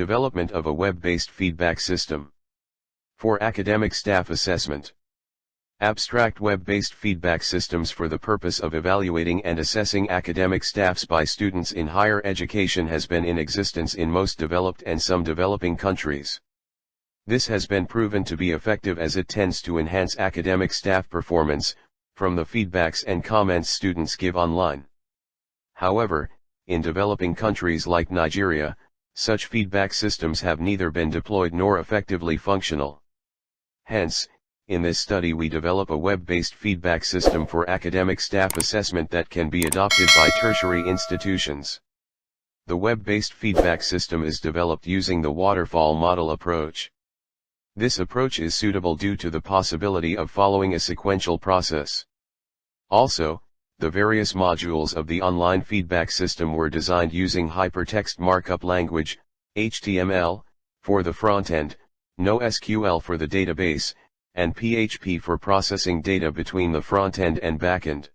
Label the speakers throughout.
Speaker 1: Development of a web-based feedback system. For academic staff assessment. Abstract web-based feedback systems for the purpose of evaluating and assessing academic staffs by students in higher education has been in existence in most developed and some developing countries. This has been proven to be effective as it tends to enhance academic staff performance, from the feedbacks and comments students give online. However, in developing countries like Nigeria, such feedback systems have neither been deployed nor effectively functional. Hence, in this study we develop a web-based feedback system for academic staff assessment that can be adopted by tertiary institutions. The web-based feedback system is developed using the waterfall model approach. This approach is suitable due to the possibility of following a sequential process. Also, the various modules of the online feedback system were designed using Hypertext Markup Language, HTML, for the frontend, NoSQL for the database, and PHP for processing data between the frontend and backend.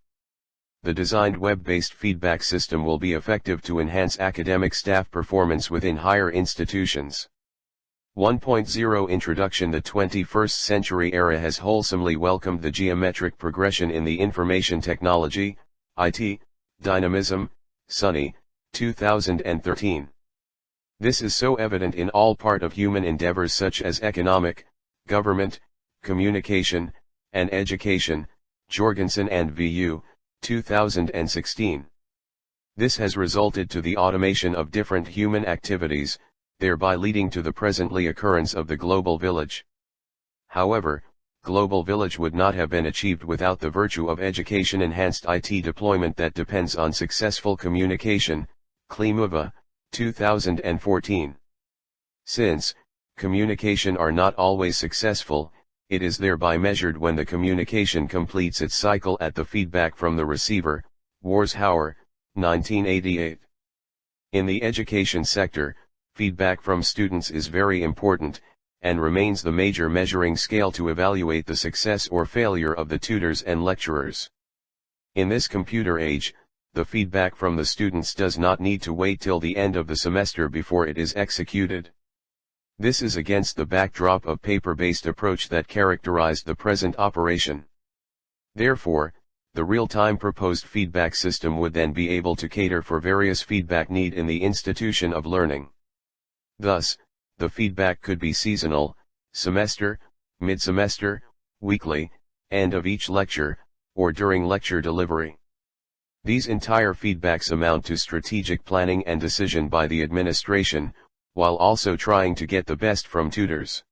Speaker 1: The designed web-based feedback system will be effective to enhance academic staff performance within higher institutions. 1.0 Introduction. The 21st century era has wholesomely welcomed the geometric progression in the information technology, IT, dynamism, Sanni, 2013. This is so evident in all part of human endeavors such as economic, government, communication, and education, Jorgensen and VU, 2016. This has resulted to the automation of different human activities, thereby leading to the presently occurrence of the global village. However, global village would not have been achieved without the virtue of education-enhanced IT deployment that depends on successful communication, Klimova, 2014. Since communication are not always successful, it is thereby measured when the communication completes its cycle at the feedback from the receiver, Warshauer, 1988. In the education sector, feedback from students is very important, and remains the major measuring scale to evaluate the success or failure of the tutors and lecturers. In this computer age, the feedback from the students does not need to wait till the end of the semester before it is executed. This is against the backdrop of paper-based approach that characterized the present operation. Therefore, the real-time proposed feedback system would then be able to cater for various feedback need in the institution of learning. Thus, the feedback could be seasonal, semester, mid-semester, weekly, end of each lecture, or during lecture delivery. These entire feedbacks amount to strategic planning and decision by the administration, while also trying to get the best from tutors.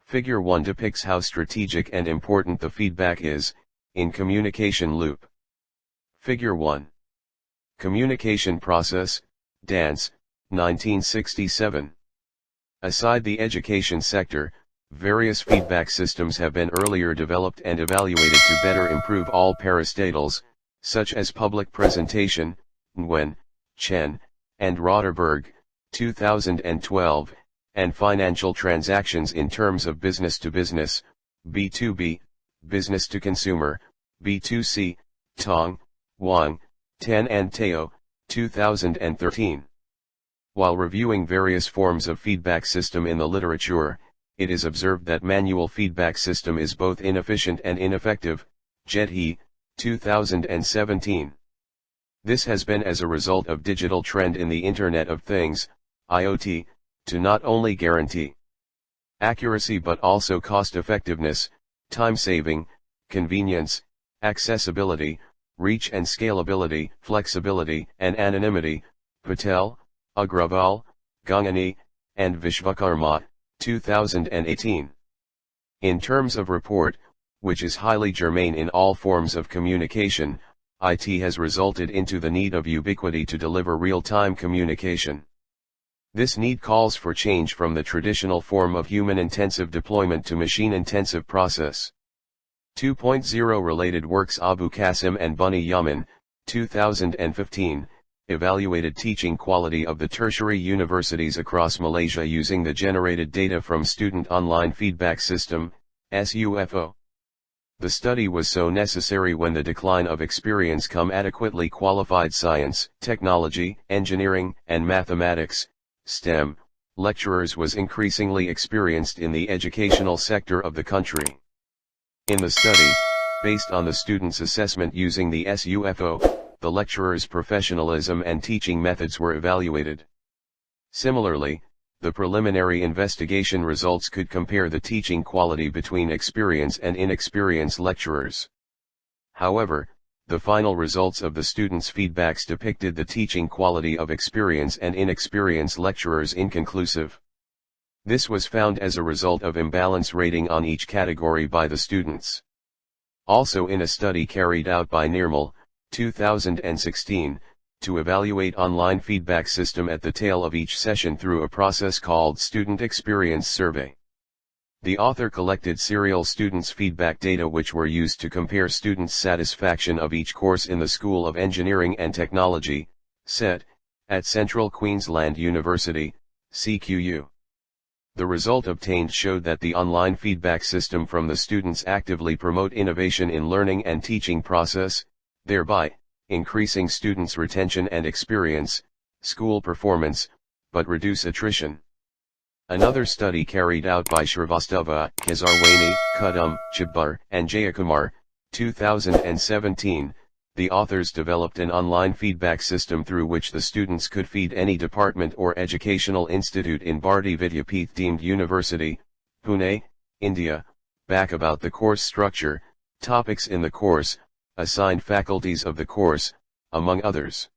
Speaker 1: Figure 1 depicts how strategic and important the feedback is, in communication loop. Figure 1. Communication process, Dance, 1967. Aside the education sector, various feedback systems have been earlier developed and evaluated to better improve all parastatals, such as public presentation, Nguyen, Chen, and Roderberg, 2012, and financial transactions in terms of business to business, B2B, business to consumer, B2C, Tong, Wang, Tan and Teo, 2013. While reviewing various forms of feedback system in the literature, it is observed that manual feedback system is both inefficient and ineffective, Jet 2017. This has been as a result of digital trend in the Internet of Things, IoT, to not only guarantee accuracy but also cost-effectiveness, time-saving, convenience, accessibility, reach and scalability, flexibility and anonymity, Patel, Agrawal, Gangani, and Vishwakarma, 2018. In terms of report, which is highly germane in all forms of communication, IT has resulted into the need of ubiquity to deliver real-time communication. This need calls for change from the traditional form of human-intensive deployment to machine-intensive process. 2.0 Related works. Abu Qasim and Bunny Yaman, 2015, evaluated teaching quality of the tertiary universities across Malaysia using the generated data from Student Online Feedback System, SUFO. The study was so necessary when the decline of experience come adequately qualified science, technology, engineering, and mathematics, STEM, lecturers was increasingly experienced in the educational sector of the country. In the study, based on the students' assessment using the SUFO, the lecturers' professionalism and teaching methods were evaluated. Similarly, the preliminary investigation results could compare the teaching quality between experienced and inexperienced lecturers. However, the final results of the students' feedbacks depicted the teaching quality of experienced and inexperienced lecturers inconclusive. This was found as a result of imbalance rating on each category by the students. Also in a study carried out by Naeem, 2016, to evaluate online feedback system at the tail of each session through a process called Student Experience Survey. The author collected serial students' feedback data which were used to compare students' satisfaction of each course in the School of Engineering and Technology, SET, at Central Queensland University, CQU. The result obtained showed that the online feedback system from the students actively promote innovation in learning and teaching process, thereby increasing students' retention and experience, school performance, but reduce attrition. Another study carried out by Shrivastava, Kesarwani, Kudum, Chibbar, and Jayakumar, 2017, the authors developed an online feedback system through which the students could feed any department or educational institute in Bharati Vidyapith deemed university, Pune, India, back about the course structure, topics in the course, assigned faculties of the course, among others.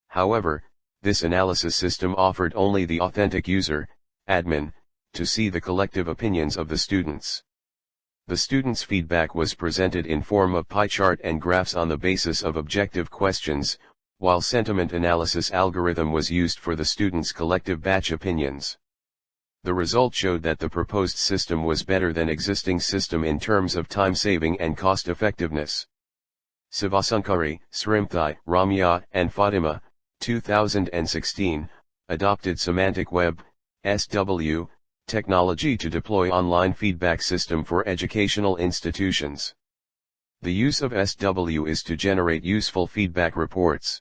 Speaker 1: However, this analysis system offered only the authentic user, admin, to see the collective opinions of the students. The students' feedback was presented in form of pie chart and graphs on the basis of objective questions, while sentiment analysis algorithm was used for the students' collective batch opinions. The result showed that the proposed system was better than existing system in terms of time saving and cost effectiveness. Sivasankari, Srimthai, Ramya, and Fatima, 2016, adopted semantic web, SW, technology to deploy online feedback system for educational institutions. The use of SW is to generate useful feedback reports.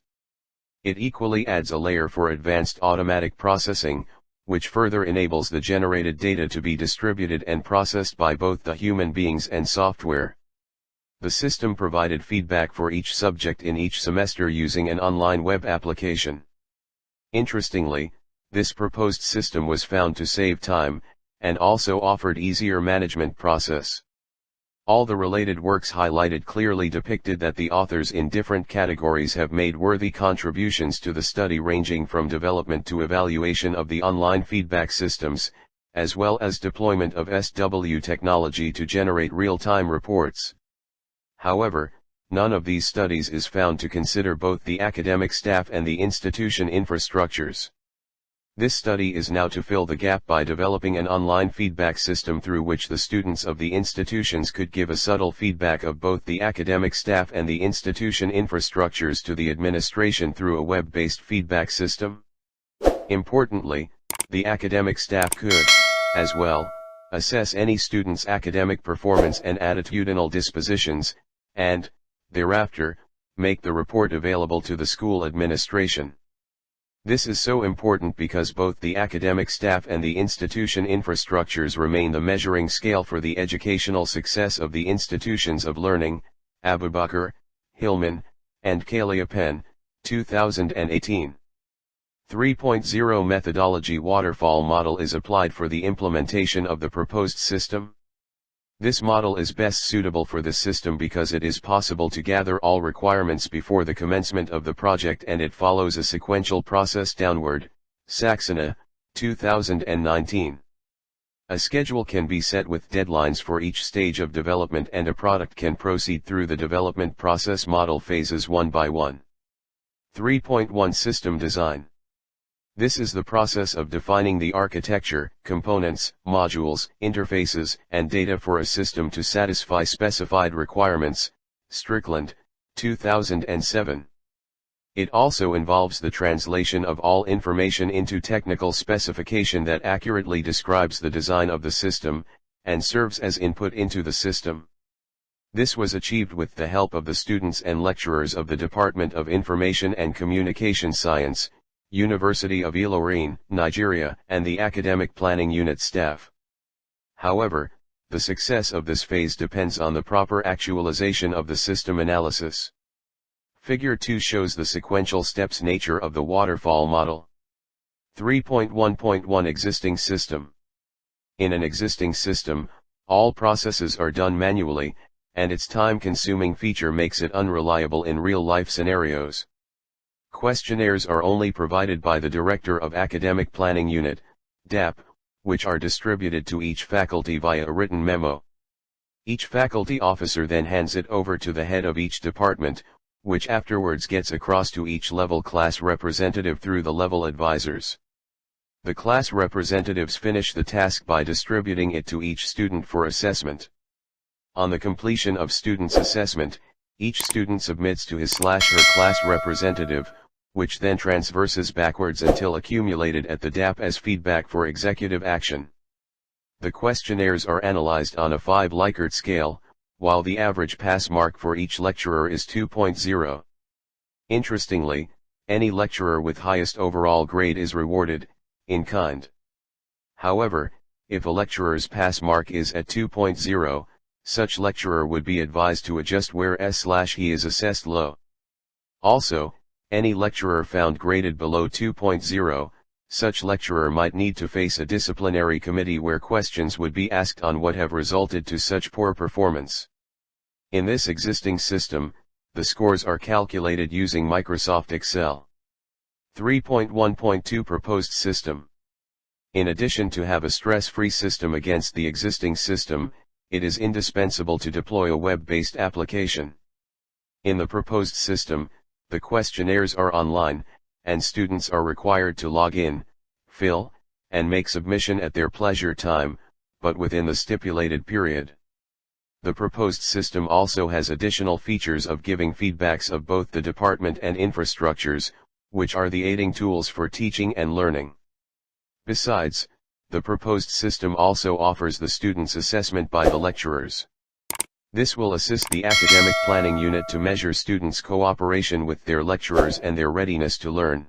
Speaker 1: It equally adds a layer for advanced automatic processing, which further enables the generated data to be distributed and processed by both the human beings and software. The system provided feedback for each subject in each semester using an online web application. Interestingly, this proposed system was found to save time, and also offered easier management process. All the related works highlighted clearly depicted that the authors in different categories have made worthy contributions to the study ranging from development to evaluation of the online feedback systems, as well as deployment of SW technology to generate real-time reports. However, none of these studies is found to consider both the academic staff and the institution infrastructures. This study is now to fill the gap by developing an online feedback system through which the students of the institutions could give a subtle feedback of both the academic staff and the institution infrastructures to the administration through a web-based feedback system. Importantly, the academic staff could, as well, assess any student's academic performance and attitudinal dispositions, and, thereafter, make the report available to the school administration. This is so important because both the academic staff and the institution infrastructures remain the measuring scale for the educational success of the institutions of learning. Abubakar, Hillman, and Caliapen, 2018. 3.0 methodology waterfall model is applied for the implementation of the proposed system. This model is best suitable for the system because it is possible to gather all requirements before the commencement of the project and it follows a sequential process downward. Saxena, 2019. A schedule can be set with deadlines for each stage of development and a product can proceed through the development process model phases one by one. 3.1 System Design. This is the process of defining the architecture, components, modules, interfaces, and data for a system to satisfy specified requirements. Strickland, 2007. It also involves the translation of all information into technical specification that accurately describes the design of the system, and serves as input into the system. This was achieved with the help of the students and lecturers of the Department of Information and Communication Science, University of Ilorin, Nigeria, and the Academic Planning Unit staff. However, the success of this phase depends on the proper actualization of the system analysis. Figure 2 shows the sequential steps nature of the waterfall model. 3.1.1 Existing system. In an existing system, all processes are done manually, and its time-consuming feature makes it unreliable in real-life scenarios. Questionnaires are only provided by the Director of Academic Planning Unit, DAP, which are distributed to each faculty via a written memo. Each faculty officer then hands it over to the head of each department, which afterwards gets across to each level class representative through the level advisors. The class representatives finish the task by distributing it to each student for assessment. On the completion of student's assessment, each student submits to his/her class representative, which then transverses backwards until accumulated at the DAP as feedback for executive action. The questionnaires are analyzed on a 5 Likert scale, while the average pass mark for each lecturer is 2.0. Interestingly, any lecturer with highest overall grade is rewarded, in kind. However, if a lecturer's pass mark is at 2.0, such lecturer would be advised to adjust where he is assessed low. Also, any lecturer found graded below 2.0, such lecturer might need to face a disciplinary committee where questions would be asked on what have resulted to such poor performance. In this existing system, the scores are calculated using Microsoft Excel. 3.1.2 Proposed system. In addition to have a stress-free system against the existing system, it is indispensable to deploy a web-based application. In the proposed system, the questionnaires are online, and students are required to log in, fill, and make submission at their pleasure time, but within the stipulated period. The proposed system also has additional features of giving feedbacks of both the department and infrastructures, which are the aiding tools for teaching and learning. Besides, the proposed system also offers the students' assessment by the lecturers. This will assist the Academic Planning Unit to measure students' cooperation with their lecturers and their readiness to learn.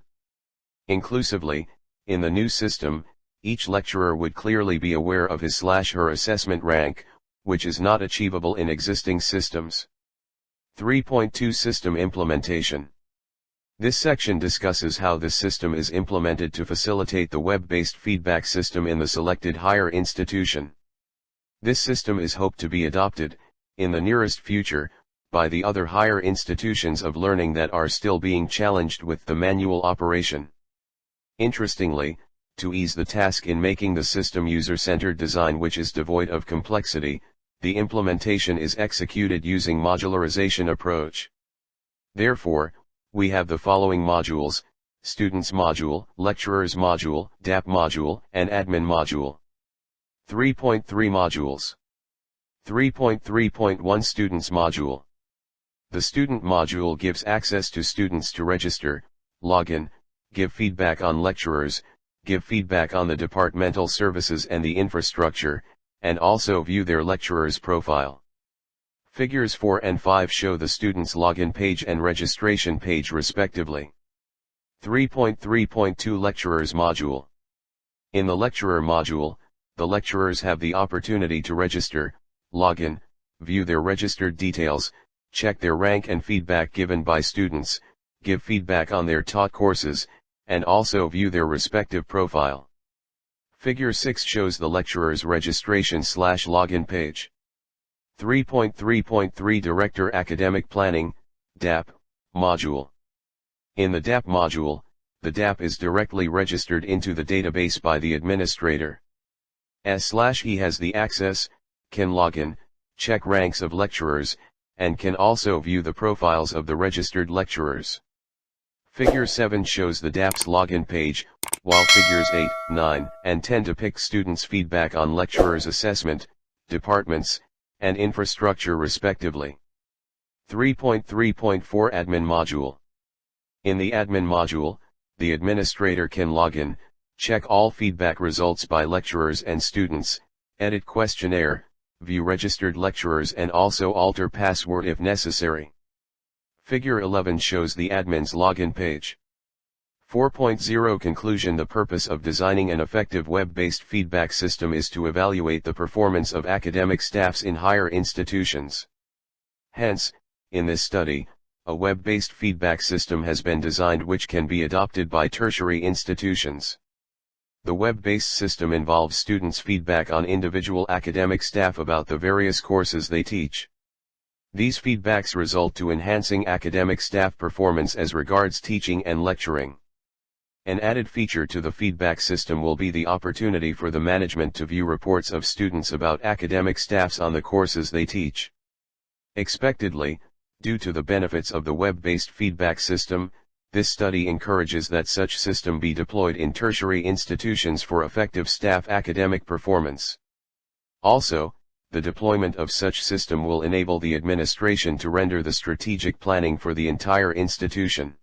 Speaker 1: Inclusively, in the new system, each lecturer would clearly be aware of his/her assessment rank, which is not achievable in existing systems. 3.2 System Implementation. This section discusses how this system is implemented to facilitate the web-based feedback system in the selected higher institution. This system is hoped to be adopted, in the nearest future, by the other higher institutions of learning that are still being challenged with the manual operation. Interestingly, to ease the task in making the system user-centered design which is devoid of complexity, the implementation is executed using modularization approach. Therefore, we have the following modules: Students module, Lecturers module, DAP module, and Admin module. 3.3 Modules. 3.3.1 Students module. The Student module gives access to students to register, log in, give feedback on lecturers, give feedback on the departmental services and the infrastructure, and also view their lecturer's profile. Figures 4 and 5 show the student's login page and registration page respectively. 3.3.2 Lecturers module. In the Lecturer module, the lecturers have the opportunity to register, log in, view their registered details, check their rank and feedback given by students, give feedback on their taught courses, and also view their respective profile. Figure 6 shows the lecturer's registration/login page. 3.3.3 Director Academic Planning, DAP, module. In the DAP module, the DAP is directly registered into the database by the administrator. He has the access, can log in, check ranks of lecturers, and can also view the profiles of the registered lecturers. Figure 7 shows the DAP's login page, while figures 8, 9, and 10 depict students' feedback on lecturers' assessment, departments, and infrastructure respectively. 3.3.4 Admin module. In the Admin module, the administrator can log in, check all feedback results by lecturers and students, edit questionnaire, view registered lecturers and also alter password if necessary. Figure 11 shows the admin's login page. 4.0 Conclusion. The purpose of designing an effective web-based feedback system is to evaluate the performance of academic staffs in higher institutions. Hence, in this study, a web-based feedback system has been designed which can be adopted by tertiary institutions. The web-based system involves students' feedback on individual academic staff about the various courses they teach. These feedbacks result to enhancing academic staff performance as regards teaching and lecturing. An added feature to the feedback system will be the opportunity for the management to view reports of students about academic staffs on the courses they teach. Expectedly, due to the benefits of the web-based feedback system, this study encourages that such system be deployed in tertiary institutions for effective staff academic performance. Also, the deployment of such system will enable the administration to render the strategic planning for the entire institution.